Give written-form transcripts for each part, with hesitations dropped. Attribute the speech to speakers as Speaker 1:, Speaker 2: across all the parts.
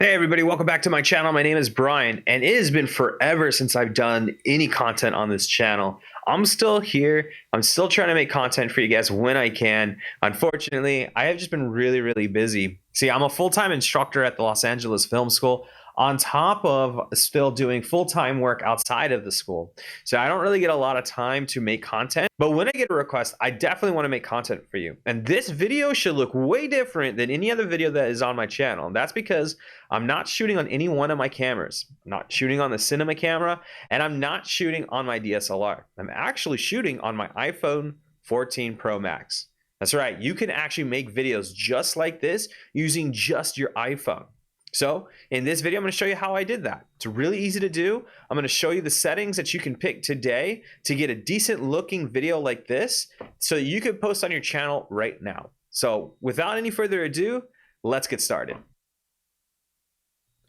Speaker 1: Hey everybody, welcome back to my channel. My name is Brian, and it has been forever since I've done any content on this channel. I'm still here. I'm still trying to make content for you guys when I can. Unfortunately, I have just been really busy. See, I'm a full-time instructor at the Los Angeles Film School, on top of still doing full-time work outside of the school. So I don't really get a lot of time to make content, but when I get a request, I definitely want to make content for you. And this video should look way different than any other video that is on my channel. And that's because I'm not shooting on any one of my cameras. I'm not shooting on the cinema camera, and I'm not shooting on my DSLR. I'm actually shooting on my iPhone 14 Pro Max. That's right, you can actually make videos just like this using just your iPhone. So in this video, I'm going to show you how I did that. It's really easy to do. I'm going to show you the settings that you can pick today to get a decent looking video like this so you can post on your channel right now. So without any further ado, let's get started.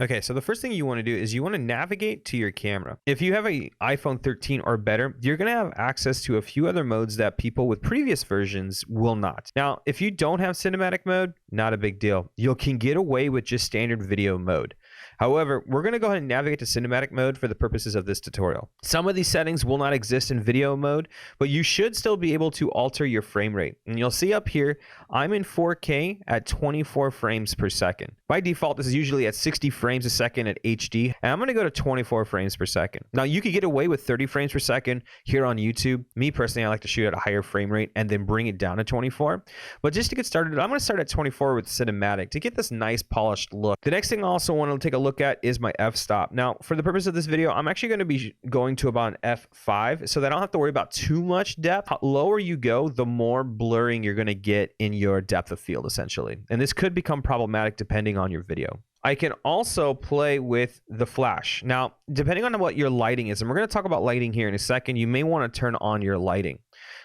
Speaker 1: Okay, so the first thing you want to do is you want to navigate to your camera. If you have an iPhone 13 or better, you're going to have access to a few other modes that people with previous versions will not. Now, if you don't have cinematic mode, not a big deal. You can get away with just standard video mode. However, we're going to go ahead and navigate to cinematic mode for the purposes of this tutorial. Some of these settings will not exist in video mode, but you should still be able to alter your frame rate. And you'll see up here, I'm in 4K at 24 frames per second. By default, this is usually at 60 frames a second at HD, and I'm going to go to 24 frames per second. Now, you could get away with 30 frames per second here on YouTube. Me personally, I like to shoot at a higher frame rate and then bring it down to 24. But just to get started, I'm going to start at 24 with cinematic to get this nice polished look. The next thing I also want to take a look at is my f-stop. Now, for the purpose of this video, I'm actually going to be going to about an f5 so that I don't have to worry about too much depth. The lower you go, the more blurring you're going to get in your depth of field, essentially. And this could become problematic depending on your video. I can also play with the flash. Now, depending on what your lighting is, and we're going to talk about lighting here in a second, you may want to turn on your lighting.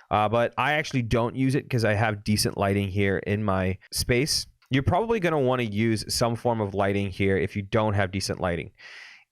Speaker 1: But I actually don't use it because I have decent lighting here in my space. You're probably going to want to use some form of lighting here if you don't have decent lighting.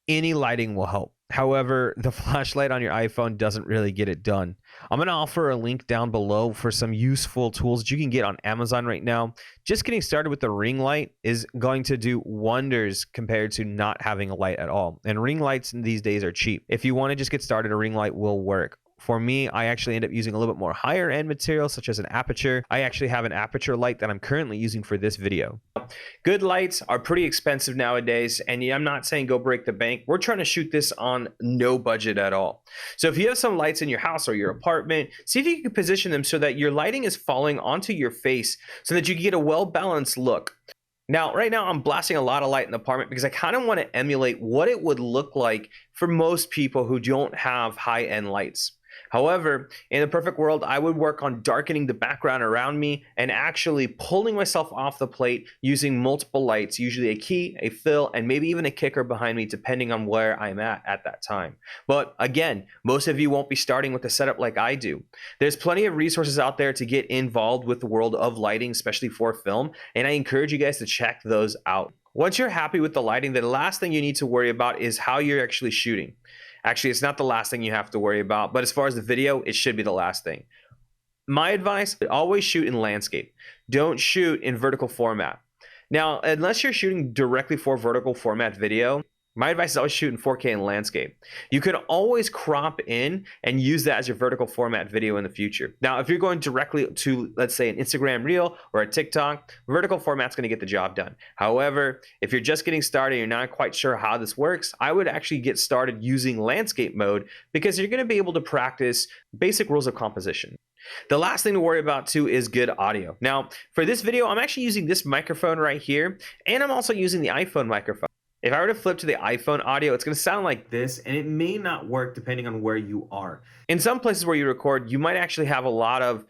Speaker 1: Any lighting will help. However, the flashlight on your iPhone doesn't really get it done. I'm going to offer a link down below for some useful tools that you can get on Amazon right now. Just getting started with the ring light is going to do wonders compared to not having a light at all. And ring lights these days are cheap. If you want to just get started, a ring light will work. For me, I actually end up using a little bit more higher end material, such as an aperture. I actually have an aperture light that I'm currently using for this video. Good lights are pretty expensive nowadays, and I'm not saying go break the bank. We're trying to shoot this on no budget at all. So if you have some lights in your house or your apartment, see if you can position them so that your lighting is falling onto your face so that you can get a well-balanced look. Now, right now, I'm blasting a lot of light in the apartment because I kind of want to emulate what it would look like for most people who don't have high-end lights. However, in a perfect world, I would work on darkening the background around me and actually pulling myself off the plate using multiple lights, usually a key, a fill, and maybe even a kicker behind me, depending on where I'm at that time. But again, most of you won't be starting with a setup like I do. There's plenty of resources out there to get involved with the world of lighting, especially for film, and I encourage you guys to check those out. Once you're happy with the lighting, the last thing you need to worry about is how you're actually shooting. Actually, it's not the last thing you have to worry about, but as far as the video, it should be the last thing. My advice, always shoot in landscape. Don't shoot in vertical format. Now, unless you're shooting directly for vertical format video, my advice is always shoot in 4K in landscape. You can always crop in and use that as your vertical format video in the future. Now, if you're going directly to, let's say, an Instagram Reel or a TikTok, vertical format's going to get the job done. However, if you're just getting started, you're not quite sure how this works, I would actually get started using landscape mode because you're going to be able to practice basic rules of composition. The last thing to worry about too is good audio. Now, for this video, I'm actually using this microphone right here, and I'm also using the iPhone microphone. If I were to flip to the iPhone audio, it's going to sound like this, and it may not work depending on where you are. In some places where you record, you might actually have a lot of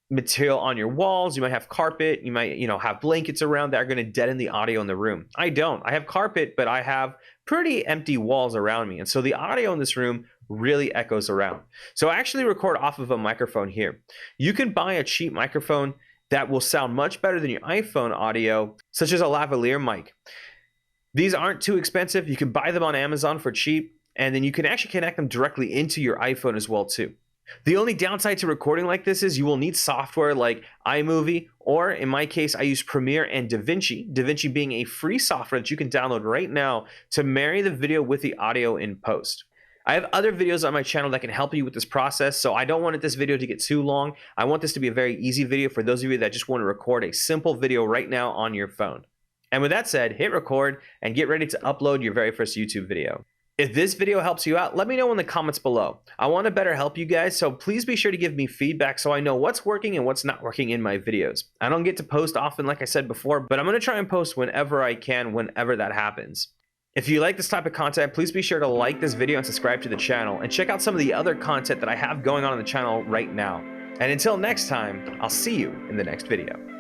Speaker 1: material on your walls. You might have carpet. You might, have blankets around that are going to deaden the audio in the room. I don't. I have carpet, but I have pretty empty walls around me. And so the audio in this room really echoes around. So I actually record off of a microphone here. You can buy a cheap microphone that will sound much better than your iPhone audio, such as a lavalier mic. These aren't too expensive. You can buy them on Amazon for cheap, and then you can actually connect them directly into your iPhone as well too. The only downside to recording like this is you will need software like iMovie, or in my case, I use Premiere and DaVinci, DaVinci being a free software that you can download right now to marry the video with the audio in post. I have other videos on my channel that can help you with this process, so I don't want this video to get too long. I want this to be a very easy video for those of you that just want to record a simple video right now on your phone. And with that said, hit record and get ready to upload your very first YouTube video. If this video helps you out, let me know in the comments below. I want to better help you guys, so please be sure to give me feedback so I know what's working and what's not working in my videos. I don't get to post often, like I said before, but I'm going to try and post whenever I can, whenever that happens. If you like this type of content, please be sure to like this video and subscribe to the channel, and check out some of the other content that I have going on the channel right now. And until next time, I'll see you in the next video.